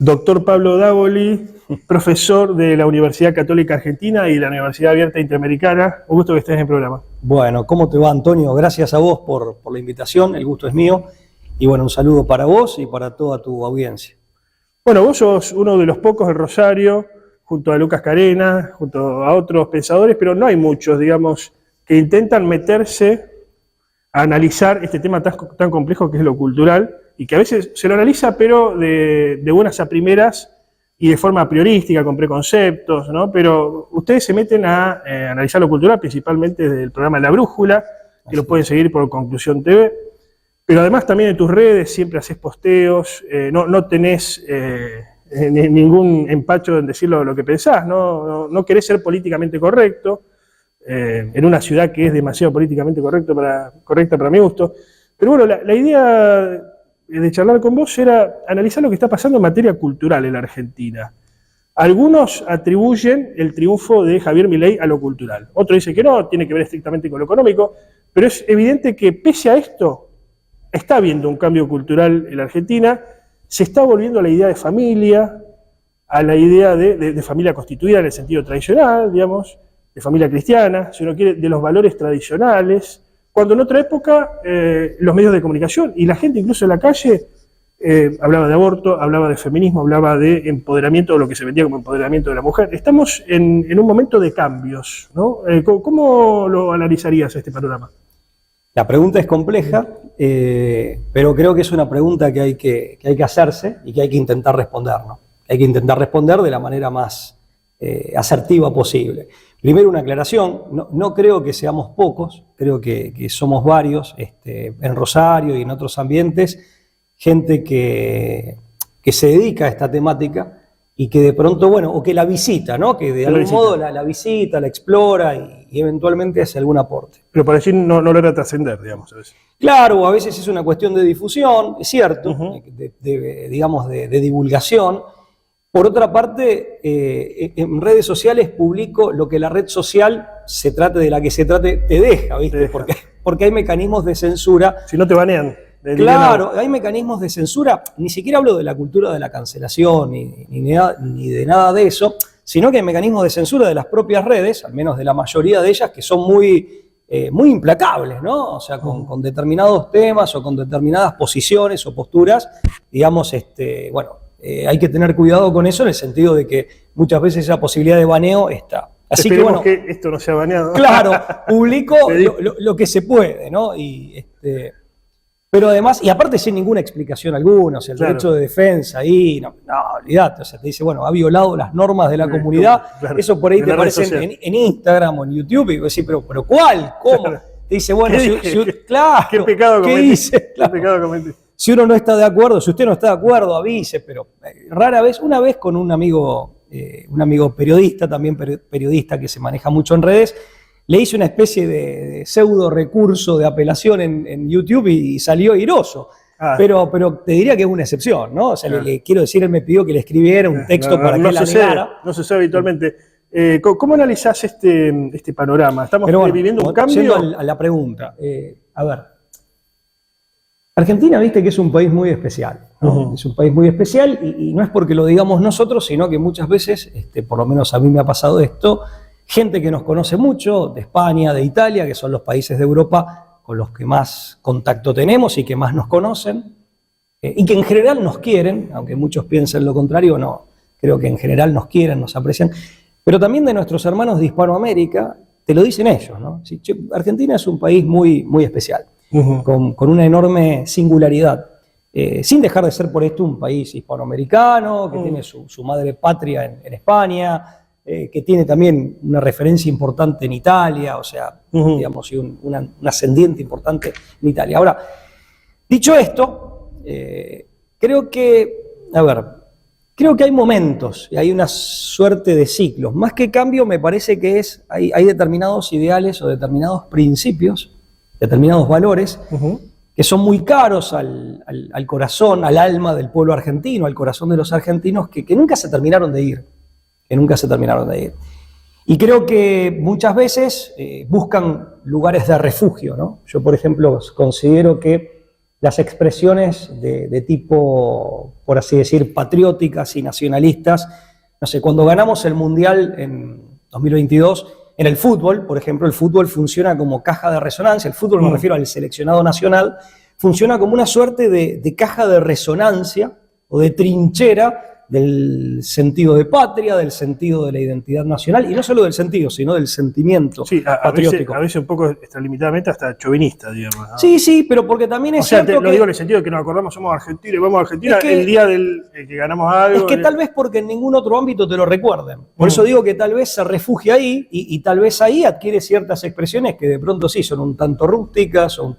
Doctor Pablo Dávoli, profesor de la Universidad Católica Argentina y de la Universidad Abierta Interamericana. Un gusto que estés en el programa. Bueno, ¿cómo te va, Antonio? Gracias a vos por la invitación, el gusto es mío. Y bueno, un saludo para vos y para toda tu audiencia. Bueno, vos sos uno de los pocos del Rosario, junto a Lucas Carena, junto a otros pensadores, pero no hay muchos, digamos, que intentan meterse a analizar este tema tan complejo que es lo cultural, y que a veces se lo analiza, pero de buenas a primeras y de forma priorística, con preconceptos, ¿no? Pero ustedes se meten a analizar lo cultural, principalmente desde el programa La Brújula, que lo pueden seguir por Conclusión TV, pero además también en tus redes siempre haces posteos, no tenés ningún empacho en decir lo que pensás, no querés ser políticamente correcto, en una ciudad que es demasiado políticamente correcta para mi gusto. Pero bueno, la idea de charlar con vos era analizar lo que está pasando en materia cultural en la Argentina. Algunos atribuyen el triunfo de Javier Milei a lo cultural. Otros dicen que no, tiene que ver estrictamente con lo económico, pero es evidente que pese a esto, está habiendo un cambio cultural en la Argentina, se está volviendo a la idea de familia, a la idea de familia constituida en el sentido tradicional, digamos, de familia cristiana, si uno quiere, de los valores tradicionales, cuando en otra época los medios de comunicación y la gente incluso en la calle hablaba de aborto, hablaba de feminismo, hablaba de empoderamiento, o lo que se vendía como empoderamiento de la mujer. Estamos en un momento de cambios, ¿no? ¿Cómo lo analizarías este panorama? La pregunta es compleja, pero creo que es una pregunta que hay que hacerse y que hay que intentar responder, ¿no? Hay que intentar responder de la manera más asertiva posible. Primero, una aclaración, no creo que seamos pocos, creo que somos varios, en Rosario y en otros ambientes, gente que se dedica a esta temática y que de pronto, bueno, o que la visita, ¿no? Que de algún modo la visita, la explora y eventualmente hace algún aporte. Pero por allí no logra trascender, digamos, a veces. Claro, a veces es una cuestión de difusión, es cierto, digamos, de divulgación. Por otra parte, en redes sociales publico lo que la red social, se trate de la que se trate, te deja, ¿viste? Porque hay mecanismos de censura. Si no te banean. Claro, hay mecanismos de censura, ni siquiera hablo de la cultura de la cancelación, ni de nada de eso, sino que hay mecanismos de censura de las propias redes, al menos de la mayoría de ellas, que son muy implacables, ¿no? O sea, con determinados temas o con determinadas posiciones o posturas, digamos, hay que tener cuidado con eso en el sentido de que muchas veces esa posibilidad de baneo está. Así Esperemos que esto no sea baneado. Claro, publico lo que se puede, ¿no? Pero además, y aparte sin ninguna explicación alguna, o sea, el derecho de defensa ahí, no, olvidate, o sea, te dice, bueno, ha violado las normas de la comunidad, eso por ahí te aparece en Instagram o en YouTube, y vos decís, pero ¿cuál? ¿Cómo? Claro. Te dice, bueno, claro, ¿qué pecado cometí? ¿Qué hice? Claro. ¿Qué pecado cometí? Si uno no está de acuerdo, si usted no está de acuerdo, avise, pero rara vez, una vez con un amigo periodista, también periodista que se maneja mucho en redes, le hice una especie de pseudo recurso de apelación en YouTube y salió airoso. Pero te diría que es una excepción, ¿no? O sea, le quiero decir, él me pidió que le escribiera un texto para que él alegara. No se sabe habitualmente. ¿Cómo analizás este panorama? ¿Estamos viviendo un cambio? Yendo a la pregunta, a ver. Argentina, viste que es un país muy especial, ¿no? Es un país muy especial y no es porque lo digamos nosotros, sino que muchas veces, por lo menos a mí me ha pasado esto, gente que nos conoce mucho, de España, de Italia, que son los países de Europa con los que más contacto tenemos y que más nos conocen, y que en general nos quieren, aunque muchos piensen lo contrario, no, creo que en general nos quieren, nos aprecian, pero también de nuestros hermanos de Hispanoamérica, te lo dicen ellos, ¿no? Sí, Argentina es un país muy, muy especial. Con una enorme singularidad, sin dejar de ser por esto un país hispanoamericano, que tiene su madre patria en España, que tiene también una referencia importante en Italia, o sea, digamos, y un ascendiente importante en Italia. Ahora, dicho esto, creo que hay momentos y hay una suerte de ciclos. Más que cambio, me parece que hay determinados ideales o determinados principios, determinados valores que son muy caros al corazón, al alma del pueblo argentino, al corazón de los argentinos, que nunca se terminaron de ir. Y creo que muchas veces buscan lugares de refugio, ¿no? Yo, por ejemplo, considero que las expresiones de tipo, por así decir, patrióticas y nacionalistas. No sé, cuando ganamos el Mundial en 2022, en el fútbol, por ejemplo, el fútbol funciona como caja de resonancia. El fútbol, me refiero al seleccionado nacional, funciona como una suerte de caja de resonancia o de trinchera del sentido de patria, del sentido de la identidad nacional, y no solo del sentido, sino del sentimiento patriótico. A veces un poco extralimitadamente hasta chauvinista, digamos, ¿no? Sí, pero porque también es cierto lo digo en el sentido de que nos acordamos, somos argentinos y vamos a Argentina el día que ganamos algo. Es que tal vez porque en ningún otro ámbito te lo recuerden. Por eso digo que tal vez se refugia ahí y tal vez ahí adquiere ciertas expresiones que de pronto sí son un tanto rústicas o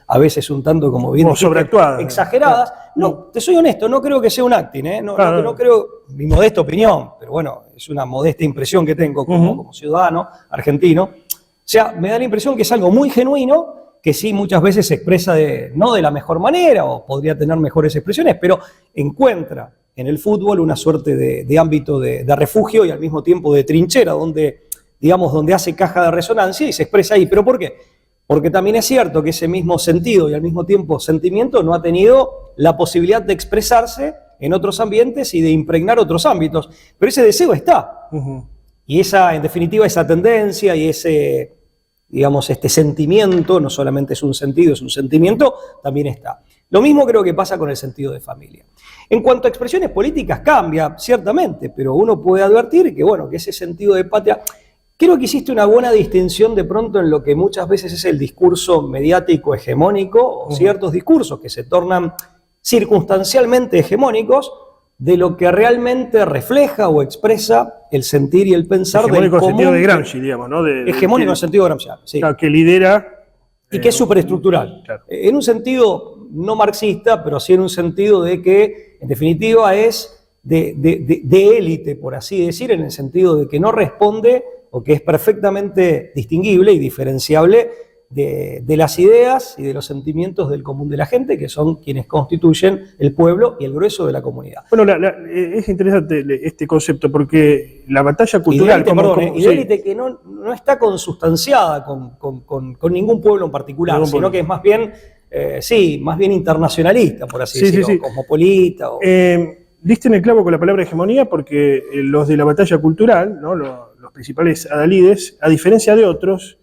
a veces un tanto, como bien dijiste, sobreactuadas, exageradas. No, te soy honesto, no creo que sea un acting, ¿eh? No creo, mi modesta opinión, pero bueno, es una modesta impresión que tengo como ciudadano argentino. O sea, me da la impresión que es algo muy genuino, que sí muchas veces se expresa no de la mejor manera, o podría tener mejores expresiones, pero encuentra en el fútbol una suerte de ámbito de refugio y al mismo tiempo de trinchera, donde hace caja de resonancia y se expresa ahí. ¿Pero por qué? Porque también es cierto que ese mismo sentido y al mismo tiempo sentimiento no ha tenido la posibilidad de expresarse en otros ambientes y de impregnar otros ámbitos. Pero ese deseo está. Y en definitiva, esa tendencia y ese, este sentimiento, no solamente es un sentido, es un sentimiento, también está. Lo mismo creo que pasa con el sentido de familia. En cuanto a expresiones políticas, cambia, ciertamente, pero uno puede advertir que ese sentido de patria... Creo que hiciste una buena distinción de pronto en lo que muchas veces es el discurso mediático hegemónico, o ciertos discursos que se tornan circunstancialmente hegemónicos, de lo que realmente refleja o expresa el sentir y el pensar del común. Hegemónico en el sentido de Gramsci, digamos, ¿no? Hegemónico en el sentido de Gramsci, sí. Claro, que lidera... Y que es superestructural. Claro. En un sentido no marxista, pero sí en un sentido de que, en definitiva, es de élite, por así decir, en el sentido de que no responde o que es perfectamente distinguible y diferenciable de las ideas y de los sentimientos del común de la gente, que son quienes constituyen el pueblo y el grueso de la comunidad. Bueno, es interesante este concepto, porque la batalla cultural... Y de élite que no está consustanciada con ningún pueblo en particular, sino que es más bien, más bien internacionalista, por así decirlo, cosmopolita. Diste en el clavo con la palabra hegemonía, porque los de la batalla cultural, ¿no? Los principales adalides, a diferencia de otros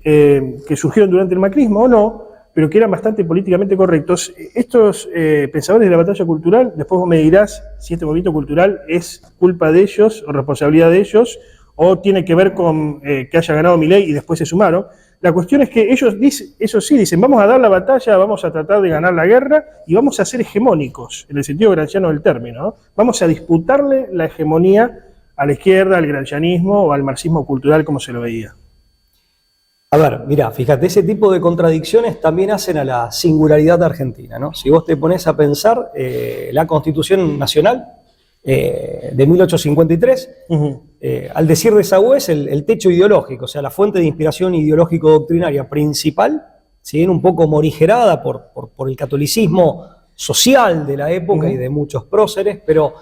que surgieron durante el macrismo o no, pero que eran bastante políticamente correctos, estos pensadores de la batalla cultural, después vos me dirás si este movimiento cultural es culpa de ellos o responsabilidad de ellos, o tiene que ver con que haya ganado Milei y después se sumaron. La cuestión es que ellos dicen, vamos a dar la batalla, vamos a tratar de ganar la guerra y vamos a ser hegemónicos, en el sentido gramsciano del término, ¿no? Vamos a disputarle la hegemonía a la izquierda, al gramscianismo o al marxismo cultural como se lo veía. A ver, mirá, fíjate, ese tipo de contradicciones también hacen a la singularidad argentina, ¿no? Si vos te pones a pensar, la Constitución Nacional de 1853, al decir de Sagüez, el techo ideológico, o sea, la fuente de inspiración ideológico-doctrinaria principal, si bien un poco morigerada por el catolicismo social de la época y de muchos próceres, pero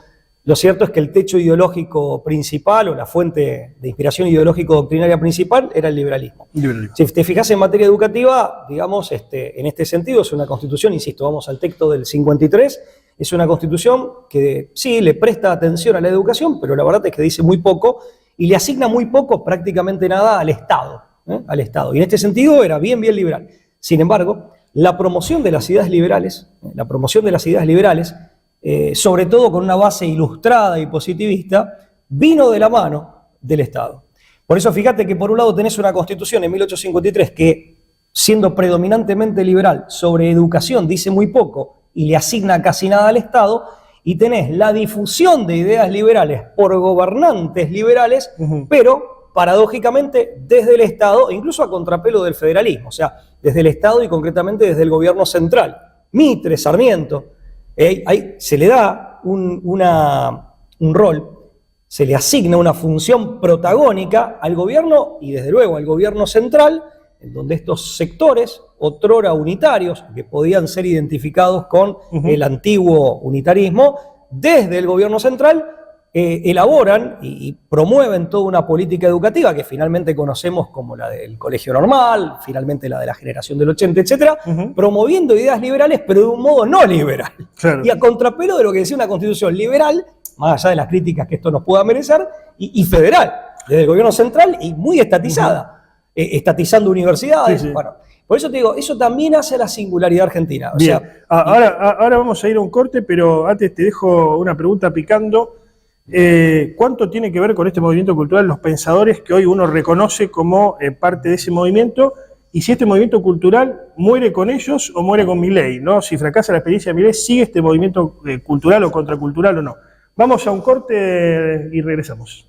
lo cierto es que el techo ideológico principal o la fuente de inspiración ideológico-doctrinaria principal era el liberalismo. Si te fijas en materia educativa, digamos, en este sentido es una constitución, insisto, vamos al texto del 53, es una constitución que sí le presta atención a la educación, pero la verdad es que dice muy poco y le asigna muy poco, prácticamente nada, al Estado. Al Estado. Y en este sentido era bien liberal. Sin embargo, la promoción de las ideas liberales, sobre todo con una base ilustrada y positivista, vino de la mano del Estado. Por eso fíjate que por un lado tenés una constitución en 1853 que, siendo predominantemente liberal, sobre educación dice muy poco y le asigna casi nada al Estado, y tenés la difusión de ideas liberales por gobernantes liberales, pero paradójicamente desde el Estado, incluso a contrapelo del federalismo, o sea, desde el Estado y concretamente desde el gobierno central. Mitre, Sarmiento, ahí se le da un rol, se le asigna una función protagónica al gobierno y desde luego al gobierno central, en donde estos sectores, otrora unitarios, que podían ser identificados con el antiguo unitarismo, desde el gobierno central elaboran y promueven toda una política educativa que finalmente conocemos como la del colegio normal, finalmente la de la generación del 80, etcétera, promoviendo ideas liberales, pero de un modo no liberal. Claro. Y a contrapelo de lo que decía una constitución liberal, más allá de las críticas que esto nos pueda merecer, y federal, desde el gobierno central y muy estatizada, estatizando universidades. Sí, sí. Bueno, por eso te digo, eso también hace la singularidad argentina. O Bien, sea, ahora vamos a ir a un corte, pero antes te dejo una pregunta picando. ¿Cuánto tiene que ver con este movimiento cultural los pensadores que hoy uno reconoce como parte de ese movimiento? Y si este movimiento cultural muere con ellos o muere con Milei, ¿no? Si fracasa la experiencia de Milei, ¿sigue este movimiento cultural o contracultural o no? Vamos a un corte y regresamos.